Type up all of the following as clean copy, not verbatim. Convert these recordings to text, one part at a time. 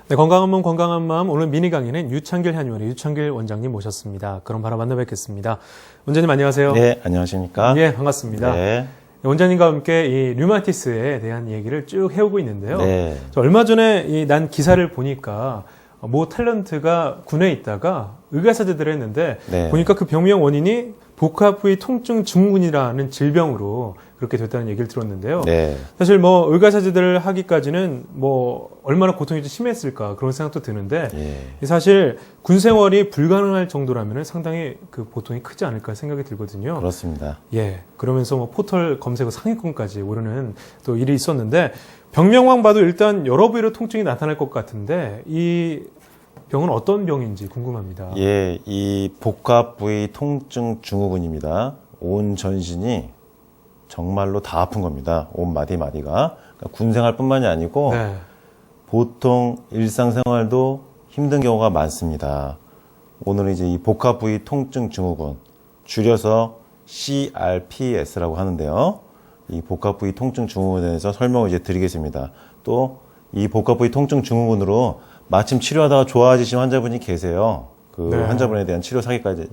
네, 건강한 몸, 건강한 마음. 오늘 미니 강의는 유창길 한의원의 유창길 원장님 모셨습니다. 그럼 바로 만나 뵙겠습니다. 원장님 안녕하세요. 네, 안녕하십니까? 네, 반갑습니다. 네. 원장님과 함께 이 류마티스에 대한 얘기를 쭉 해오고 있는데요. 네. 저 얼마 전에 난 기사를 보니까 모 탤런트가 군에 있다가 의가사제들을 했는데 네. 보니까 그 병명 원인이 복합 부위 통증 증후군이라는 질병으로 그렇게 됐다는 얘기를 들었는데요. 네. 사실 뭐 의가사제들을 하기까지는 뭐 얼마나 고통이 좀 심했을까 그런 생각도 드는데 예. 사실 군 생활이 불가능할 정도라면 상당히 그 보통이 크지 않을까 생각이 들거든요. 그렇습니다. 예. 그러면서 뭐 포털 검색어 상위권까지 오르는 또 일이 있었는데 병명만 봐도 일단 여러 부위로 통증이 나타날 것 같은데 이 병은 어떤 병인지 궁금합니다. 예, 이 복합 부위 통증 증후군입니다. 온 전신이 정말로 다 아픈 겁니다. 온 마디마디가. 그러니까 군 생활뿐만이 아니고 네. 보통 일상생활도 힘든 경우가 많습니다. 오늘은 이제 이 복합 부위 통증 증후군, 줄여서 CRPS라고 하는데요. 이 복합 부위 통증 증후군에 대해서 설명을 이제 드리겠습니다. 또 이 복합 부위 통증 증후군으로 마침 치료하다가 좋아지신 환자분이 계세요. 그 네. 환자분에 대한 치료 사기까지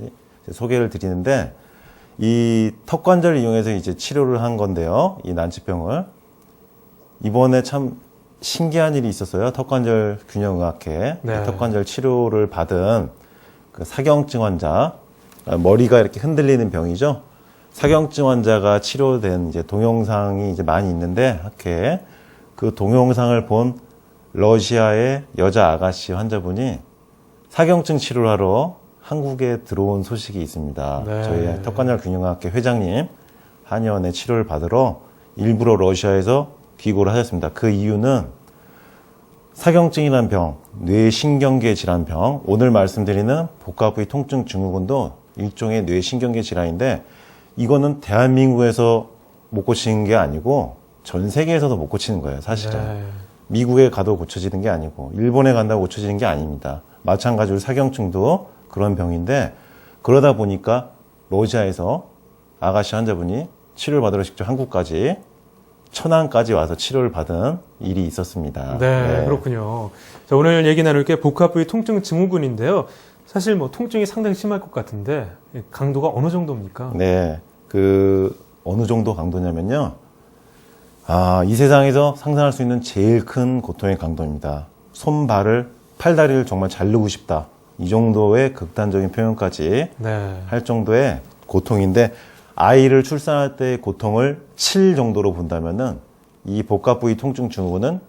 소개를 드리는데 이 턱관절을 이용해서 이제 치료를 한 건데요. 이 난치병을. 이번에 참 신기한 일이 있었어요. 턱관절 균형의학회. 네. 턱관절 치료를 받은 그 사경증 환자, 머리가 이렇게 흔들리는 병이죠. 사경증 환자가 치료된 이제 동영상이 이제 많이 있는데 학회에 그 동영상을 본 러시아의 여자 아가씨 환자분이 사경증 치료를 하러 한국에 들어온 소식이 있습니다. 네. 저희 턱관절 균형학회 회장님 한의원에 치료를 받으러 일부러 러시아에서 귀국을 하셨습니다. 그 이유는 사경증이라는 병, 뇌신경계 질환병, 오늘 말씀드리는 복합부위 통증 증후군도 일종의 뇌신경계 질환인데 이거는 대한민국에서 못 고치는 게 아니고 전 세계에서도 못 고치는 거예요, 사실은. 네. 미국에 가도 고쳐지는 게 아니고 일본에 간다고 고쳐지는 게 아닙니다. 마찬가지로 사경증도 그런 병인데 그러다 보니까 러시아에서 아가씨 환자분이 치료를 받으러 직접 한국까지 천안까지 와서 치료를 받은 일이 있었습니다. 네, 그렇군요. 자, 오늘 얘기 나눌 게 복합 부위 통증 증후군인데요. 사실 뭐 통증이 상당히 심할 것 같은데 강도가 어느 정도입니까? 네, 그 어느 정도 강도냐면요. 이 세상에서 상상할 수 있는 제일 큰 고통의 강도입니다. 손, 발을, 팔다리를 정말 자르고 싶다. 이 정도의 극단적인 표현까지 네. 할 정도의 고통인데 아이를 출산할 때의 고통을 7 정도로 본다면은 이 복합 부위 통증 증후군은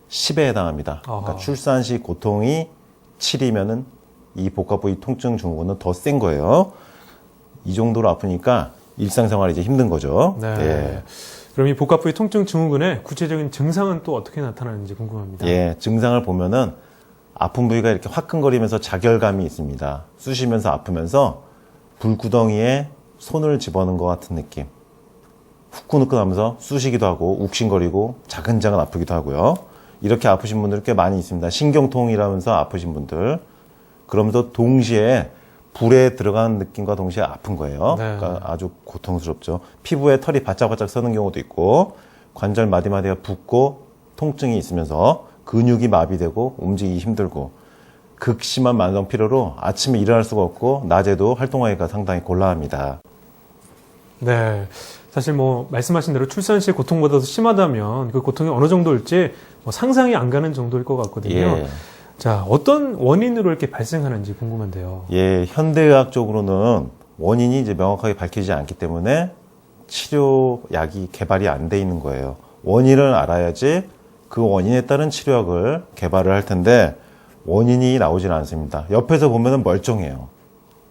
10에 해당합니다. 그러니까 아하. 출산 시 고통이 7이면은 이 복합 부위 통증 증후군은 더 센 거예요. 이 정도로 아프니까 일상생활이 이제 힘든 거죠. 네. 예. 그럼 이 복합 부위 통증 증후군의 구체적인 증상은 또 어떻게 나타나는지 궁금합니다. 예, 증상을 보면은 아픈 부위가 이렇게 화끈거리면서 자결감이 있습니다. 쑤시면서 아프면서 불구덩이에 손을 집어넣은 것 같은 느낌. 후끈후끈하면서 쑤시기도 하고 욱신거리고 자근자근 아프기도 하고요. 이렇게 아프신 분들 꽤 많이 있습니다. 신경통이라면서 아프신 분들. 그러면서 동시에 불에 들어가는 느낌과 동시에 아픈 거예요. 네. 그러니까 아주 고통스럽죠. 피부에 털이 바짝바짝 서는 경우도 있고 관절 마디마디가 붓고 통증이 있으면서 근육이 마비되고 움직이기 힘들고 극심한 만성 피로로 아침에 일어날 수가 없고 낮에도 활동하기가 상당히 곤란합니다. 네. 사실 뭐 말씀하신 대로 출산 시 고통보다 더 심하다면 그 고통이 어느 정도일지 뭐 상상이 안 가는 정도일 것 같거든요. 예. 자, 어떤 원인으로 이렇게 발생하는지 궁금한데요. 예, 현대의학적으로는 원인이 이제 명확하게 밝혀지지 않기 때문에 치료약이 개발이 안 돼 있는 거예요. 원인을 알아야지 그 원인에 따른 치료약을 개발을 할 텐데 원인이 나오질 않습니다. 옆에서 보면은 멀쩡해요.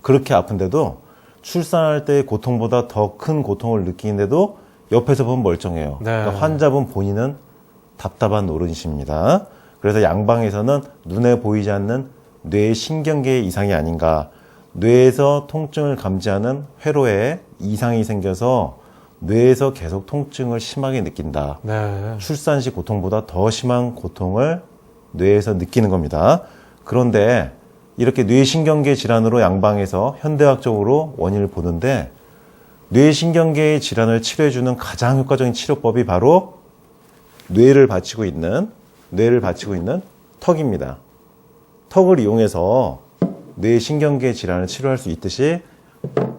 그렇게 아픈데도 출산할 때의 고통보다 더 큰 고통을 느끼는데도 옆에서 보면 멀쩡해요. 네. 그러니까 환자분 본인은 답답한 노릇이십니다. 그래서 양방에서는 눈에 보이지 않는 뇌신경계의 이상이 아닌가. 뇌에서 통증을 감지하는 회로에 이상이 생겨서 뇌에서 계속 통증을 심하게 느낀다. 네. 출산 시 고통보다 더 심한 고통을 뇌에서 느끼는 겁니다. 그런데 이렇게 뇌신경계 질환으로 양방에서 현대학적으로 원인을 보는데 뇌신경계의 질환을 치료해주는 가장 효과적인 치료법이 바로 뇌를 받치고 있는 턱입니다. 턱을 이용해서 뇌신경계 질환을 치료할 수 있듯이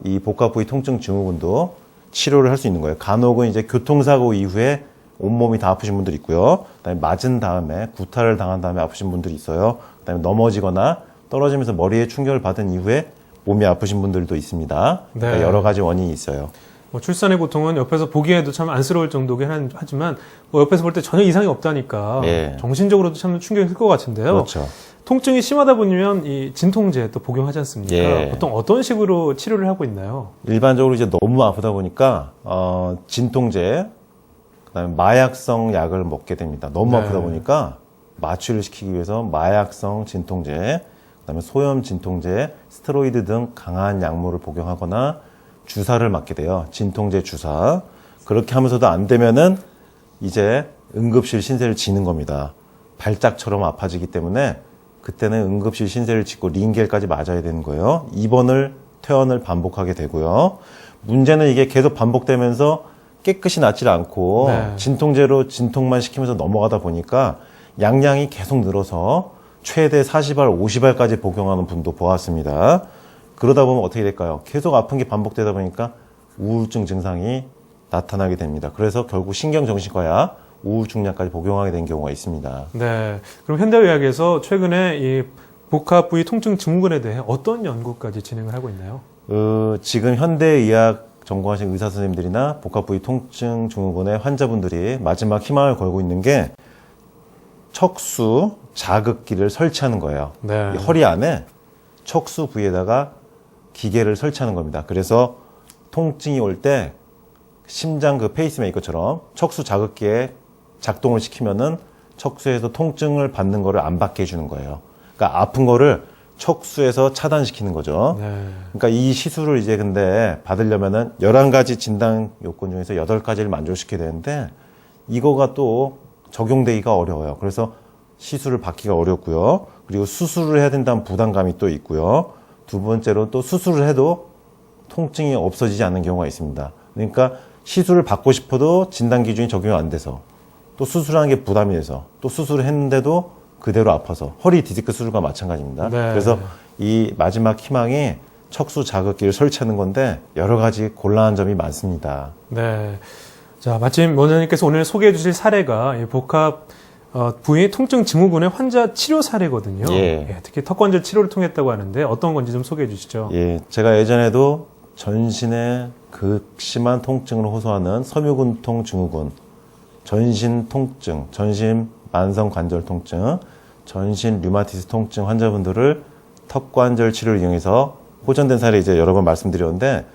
이 복합 부위 통증 증후군도 치료를 할 수 있는 거예요. 간혹은 이제 교통사고 이후에 온몸이 다 아프신 분들이 있고요. 그다음에 맞은 다음에 구타를 당한 다음에 아프신 분들이 있어요. 그다음에 넘어지거나 떨어지면서 머리에 충격을 받은 이후에 몸이 아프신 분들도 있습니다. 그러니까 네. 여러 가지 원인이 있어요. 뭐 출산의 고통은 옆에서 보기에도 참 안쓰러울 정도긴 하지만 뭐 옆에서 볼 때 전혀 이상이 없다니까 예. 정신적으로도 참 충격이 클 것 같은데요. 그렇죠. 통증이 심하다 보면 이 진통제 또 복용하지 않습니까? 예. 보통 어떤 식으로 치료를 하고 있나요? 일반적으로 이제 너무 아프다 보니까 진통제, 그다음에 마약성 약을 먹게 됩니다. 너무 네. 아프다 보니까 마취를 시키기 위해서 마약성 진통제, 그다음에 소염 진통제, 스테로이드 등 강한 약물을 복용하거나 주사를 맞게 돼요. 진통제 주사. 그렇게 하면서도 안 되면은 이제 응급실 신세를 지는 겁니다. 발작처럼 아파지기 때문에 그때는 응급실 신세를 짓고 링겔까지 맞아야 되는 거예요. 입원을, 퇴원을 반복하게 되고요. 문제는 이게 계속 반복되면서 깨끗이 낫질 않고 네. 진통제로 진통만 시키면서 넘어가다 보니까 양량이 계속 늘어서 최대 40알, 50알까지 복용하는 분도 보았습니다. 그러다 보면 어떻게 될까요? 계속 아픈 게 반복되다 보니까 우울증 증상이 나타나게 됩니다. 그래서 결국 신경정신과약, 우울증약까지 복용하게 된 경우가 있습니다. 네. 그럼 현대의학에서 최근에 이 복합 부위 통증 증후군에 대해 어떤 연구까지 진행을 하고 있나요? 지금 현대의학 전공하신 의사 선생님들이나 복합 부위 통증 증후군의 환자분들이 마지막 희망을 걸고 있는 게 척수 자극기를 설치하는 거예요. 네. 이 허리 안에 척수 부위에다가 기계를 설치하는 겁니다. 그래서 통증이 올 때 심장 그 페이스메이커처럼 척수 자극기에 작동을 시키면은 척수에서 통증을 받는 거를 안 받게 해주는 거예요. 그러니까 아픈 거를 척수에서 차단시키는 거죠. 네. 그러니까 이 시술을 이제 근데 받으려면은 11가지 진단 요건 중에서 8가지를 만족시켜야 되는데 이거가 또 적용되기가 어려워요. 그래서 시술을 받기가 어렵고요. 그리고 수술을 해야 된다는 부담감이 또 있고요. 두 번째로 또 수술을 해도 통증이 없어지지 않는 경우가 있습니다. 그러니까 시술을 받고 싶어도 진단 기준이 적용이 안 돼서 또 수술하는 게 부담이 돼서 또 수술을 했는데도 그대로 아파서 허리 디스크 수술과 마찬가지입니다. 네. 그래서 이 마지막 희망이 척수 자극기를 설치하는 건데 여러 가지 곤란한 점이 많습니다. 네. 자, 마침 원장님께서 오늘 소개해 주실 사례가 이 복합 부위 통증 증후군의 환자 치료 사례거든요. 예. 특히 턱관절 치료를 통했다고 하는데 어떤 건지 좀 소개해 주시죠. 예, 제가 예전에도 전신에 극심한 통증을 호소하는 섬유근통 증후군, 전신 통증, 전신 만성 관절 통증, 전신 류마티스 통증 환자분들을 턱관절 치료를 이용해서 호전된 사례 이제 여러 번 말씀드렸는데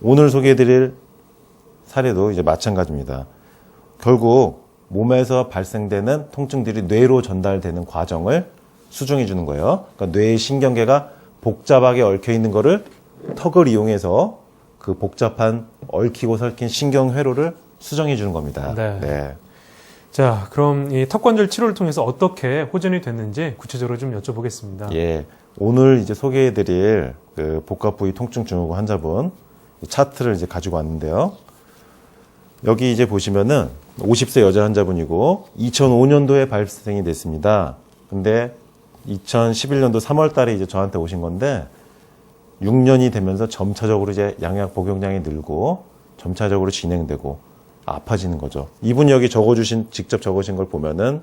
오늘 소개해드릴 사례도 이제 마찬가지입니다. 결국 몸에서 발생되는 통증들이 뇌로 전달되는 과정을 수정해 주는 거예요. 그러니까 뇌의 신경계가 복잡하게 얽혀 있는 거를 턱을 이용해서 그 복잡한 얽히고 설킨 신경회로를 수정해 주는 겁니다. 네. 자, 그럼 이 턱관절 치료를 통해서 어떻게 호전이 됐는지 구체적으로 좀 여쭤보겠습니다. 예. 오늘 이제 소개해 드릴 그 복합 부위 통증 증후군 환자분 이 차트를 이제 가지고 왔는데요. 여기 이제 보시면은 50세 여자 환자분이고 2005년도에 발생이 됐습니다. 근데 2011년도 3월 달에 이제 저한테 오신 건데 6년이 되면서 점차적으로 이제 양약 복용량이 늘고 점차적으로 진행되고 아파지는 거죠. 이분이 여기 직접 적으신 걸 보면은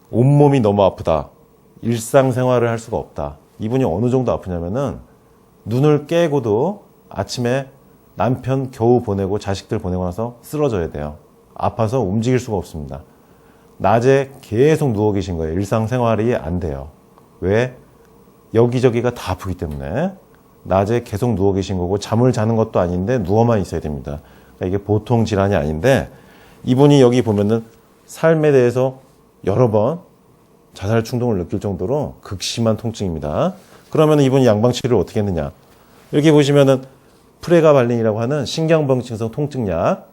온몸이 너무 아프다. 일상생활을 할 수가 없다. 이분이 어느 정도 아프냐면은 눈을 깨고도 아침에 남편 겨우 보내고 자식들 보내고 나서 쓰러져야 돼요. 아파서 움직일 수가 없습니다. 낮에 계속 누워 계신 거예요. 일상생활이 안 돼요. 왜? 여기저기가 다 아프기 때문에 낮에 계속 누워 계신 거고 잠을 자는 것도 아닌데 누워만 있어야 됩니다. 그러니까 이게 보통 질환이 아닌데 이분이 여기 보면은 삶에 대해서 여러 번 자살 충동을 느낄 정도로 극심한 통증입니다. 그러면 이분이 양방치료를 어떻게 했느냐? 여기 보시면은 프레가발린이라고 하는 신경병증성 통증약,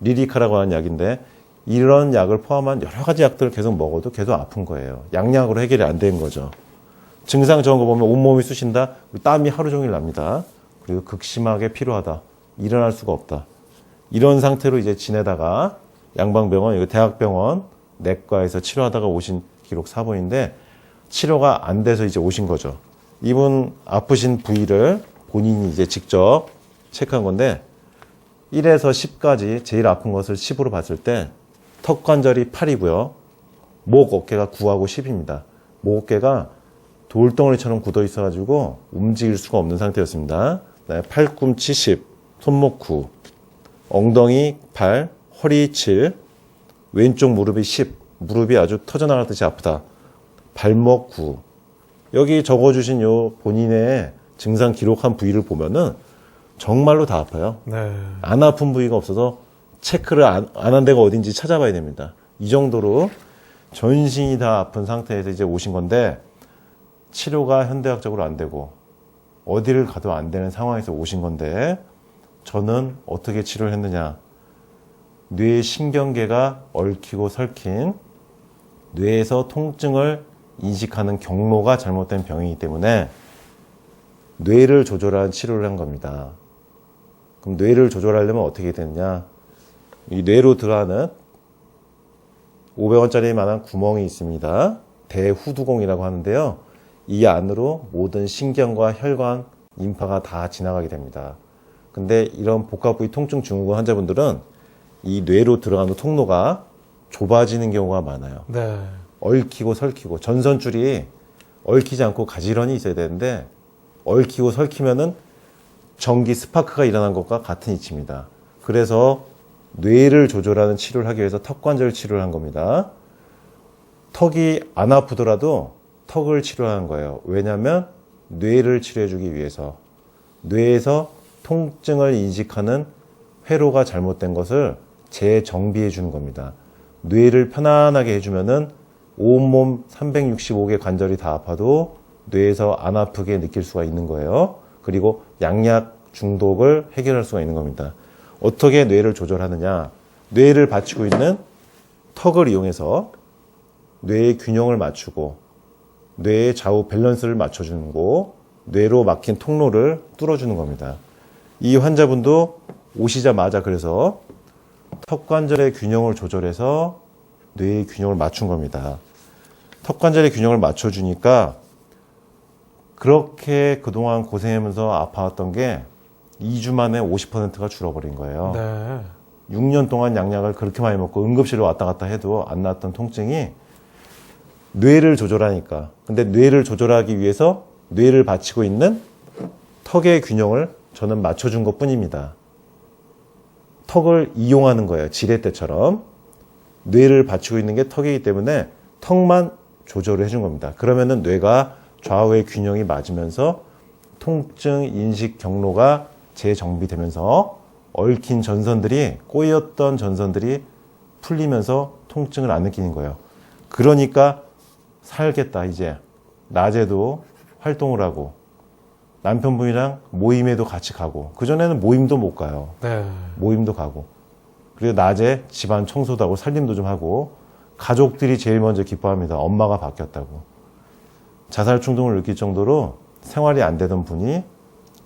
리리카라고 하는 약인데 이런 약을 포함한 여러 가지 약들을 계속 먹어도 계속 아픈 거예요. 양약으로 해결이 안 되는 거죠. 증상 적은 거 보면 온몸이 쑤신다, 땀이 하루 종일 납니다. 그리고 극심하게 피로하다, 일어날 수가 없다. 이런 상태로 이제 지내다가 양방병원, 이거 대학병원 내과에서 치료하다가 오신 기록 사본인데 치료가 안 돼서 이제 오신 거죠. 이분 아프신 부위를 본인이 이제 직접 체크한 건데 1에서 10까지 제일 아픈 것을 10으로 봤을 때 턱 관절이 8이고요. 목 어깨가 9하고 10입니다. 목 어깨가 돌덩어리처럼 굳어 있어가지고 움직일 수가 없는 상태였습니다. 팔꿈치 10, 손목 9, 엉덩이 8, 허리 7, 왼쪽 무릎이 10, 무릎이 아주 터져나가듯이 아프다. 발목 9. 여기 적어주신 요 본인의 증상 기록한 부위를 보면은 정말로 다 아파요. 네. 안 아픈 부위가 없어서 체크를 안 한 데가 어딘지 찾아봐야 됩니다. 이 정도로 전신이 다 아픈 상태에서 이제 오신 건데 치료가 현대학적으로 안 되고 어디를 가도 안 되는 상황에서 오신 건데 저는 어떻게 치료를 했느냐. 뇌 신경계가 얽히고 설킨 뇌에서 통증을 인식하는 경로가 잘못된 병이기 때문에 뇌를 조절한 치료를 한 겁니다. 그럼 뇌를 조절하려면 어떻게 되느냐. 이 뇌로 들어가는 500원짜리 만한 구멍이 있습니다. 대후두공이라고 하는데요. 이 안으로 모든 신경과 혈관, 임파가 다 지나가게 됩니다. 근데 이런 복합부위 통증 증후군 환자분들은 이 뇌로 들어가는 통로가 좁아지는 경우가 많아요. 네. 얽히고 설키고 전선줄이 얽히지 않고 가지런히 있어야 되는데 얽히고 설키면은 전기 스파크가 일어난 것과 같은 이치입니다. 그래서 뇌를 조절하는 치료를 하기 위해서 턱관절 치료를 한 겁니다. 턱이 안 아프더라도 턱을 치료한 거예요. 왜냐하면 뇌를 치료해주기 위해서 뇌에서 통증을 인식하는 회로가 잘못된 것을 재정비해 주는 겁니다. 뇌를 편안하게 해주면은 온몸 365개 관절이 다 아파도 뇌에서 안 아프게 느낄 수가 있는 거예요. 그리고 양약 중독을 해결할 수가 있는 겁니다. 어떻게 뇌를 조절하느냐. 뇌를 받치고 있는 턱을 이용해서 뇌의 균형을 맞추고 뇌의 좌우 밸런스를 맞춰주는 거, 뇌로 막힌 통로를 뚫어주는 겁니다. 이 환자분도 오시자마자 그래서 턱관절의 균형을 조절해서 뇌의 균형을 맞춘 겁니다. 턱관절의 균형을 맞춰주니까 그렇게 그동안 고생하면서 아파왔던 게 2주 만에 50%가 줄어버린 거예요. 네. 6년 동안 약약을 그렇게 많이 먹고 응급실로 왔다 갔다 해도 안 나았던 통증이 뇌를 조절하니까. 근데 뇌를 조절하기 위해서 뇌를 받치고 있는 턱의 균형을 저는 맞춰준 것 뿐입니다. 턱을 이용하는 거예요. 지렛대처럼. 뇌를 받치고 있는 게 턱이기 때문에 턱만 조절을 해준 겁니다. 그러면은 뇌가 좌우의 균형이 맞으면서 통증 인식 경로가 재정비되면서 얽힌 전선들이, 꼬였던 전선들이 풀리면서 통증을 안 느끼는 거예요. 그러니까 살겠다, 이제. 낮에도 활동을 하고, 남편분이랑 모임에도 같이 가고, 그전에는 모임도 못 가요. 네. 모임도 가고. 그리고 낮에 집안 청소도 하고, 살림도 좀 하고, 가족들이 제일 먼저 기뻐합니다. 엄마가 바뀌었다고. 자살 충동을 느낄 정도로 생활이 안 되던 분이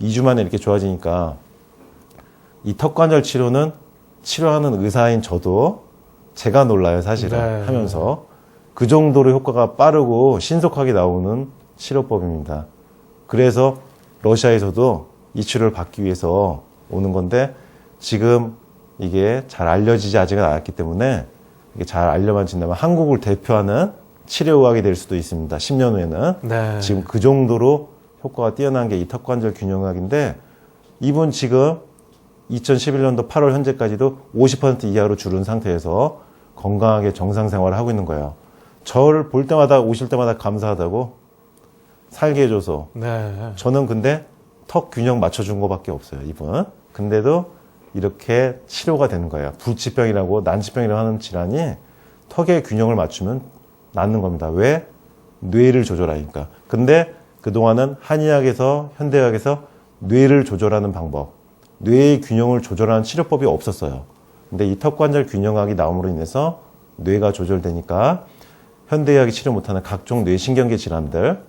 2주 만에 이렇게 좋아지니까 이 턱관절 치료는 치료하는 의사인 저도 제가 놀라요, 사실은. 네. 하면서. 그 정도로 효과가 빠르고 신속하게 나오는 치료법입니다. 그래서 러시아에서도 이 치료를 받기 위해서 오는 건데 지금 이게 잘 알려지지 아직은 않았기 때문에 이게 잘 알려만 진다면 한국을 대표하는 치료의학이 될 수도 있습니다. 10년 후에는. 네. 지금 그 정도로 효과가 뛰어난 게 이 턱관절 균형학인데 이분 지금 2011년도 8월 현재까지도 50% 이하로 줄은 상태에서 건강하게 정상생활을 하고 있는 거예요. 저를 볼 때마다 오실 때마다 감사하다고 살게 해줘서. 네. 저는 근데 턱 균형 맞춰준 거밖에 없어요, 이분. 근데도 이렇게 치료가 되는 거예요. 불치병이라고 난치병이라고 하는 질환이 턱의 균형을 맞추면 낫는 겁니다. 왜? 뇌를 조절하니까. 근데 그동안은 한의학에서 현대의학에서 뇌를 조절하는 방법, 뇌의 균형을 조절하는 치료법이 없었어요. 근데 이 턱관절 균형학이 나옴으로 인해서 뇌가 조절되니까 현대의학이 치료 못하는 각종 뇌신경계 질환들,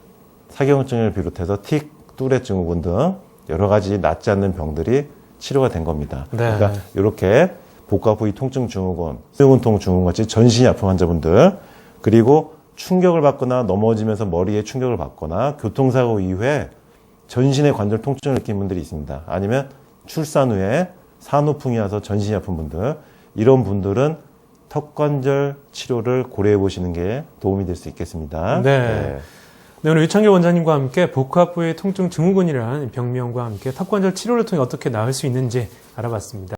사경증을 비롯해서 틱, 뚜레 증후군 등 여러 가지 낫지 않는 병들이 치료가 된 겁니다. 네. 그러니까 이렇게 복합부위 통증 증후군, 수근통 증후군 같이 전신이 아픈 환자분들, 그리고 충격을 받거나 넘어지면서 머리에 충격을 받거나 교통사고 이후에 전신의 관절 통증을 느낀 분들이 있습니다. 아니면 출산 후에 산후풍이 와서 전신이 아픈 분들, 이런 분들은 턱관절 치료를 고려해 보시는 게 도움이 될 수 있겠습니다. 네. 네, 오늘 유창길 원장님과 함께 복합부의 통증 증후군이라는 병명과 함께 턱관절 치료를 통해 어떻게 나을 수 있는지 알아봤습니다.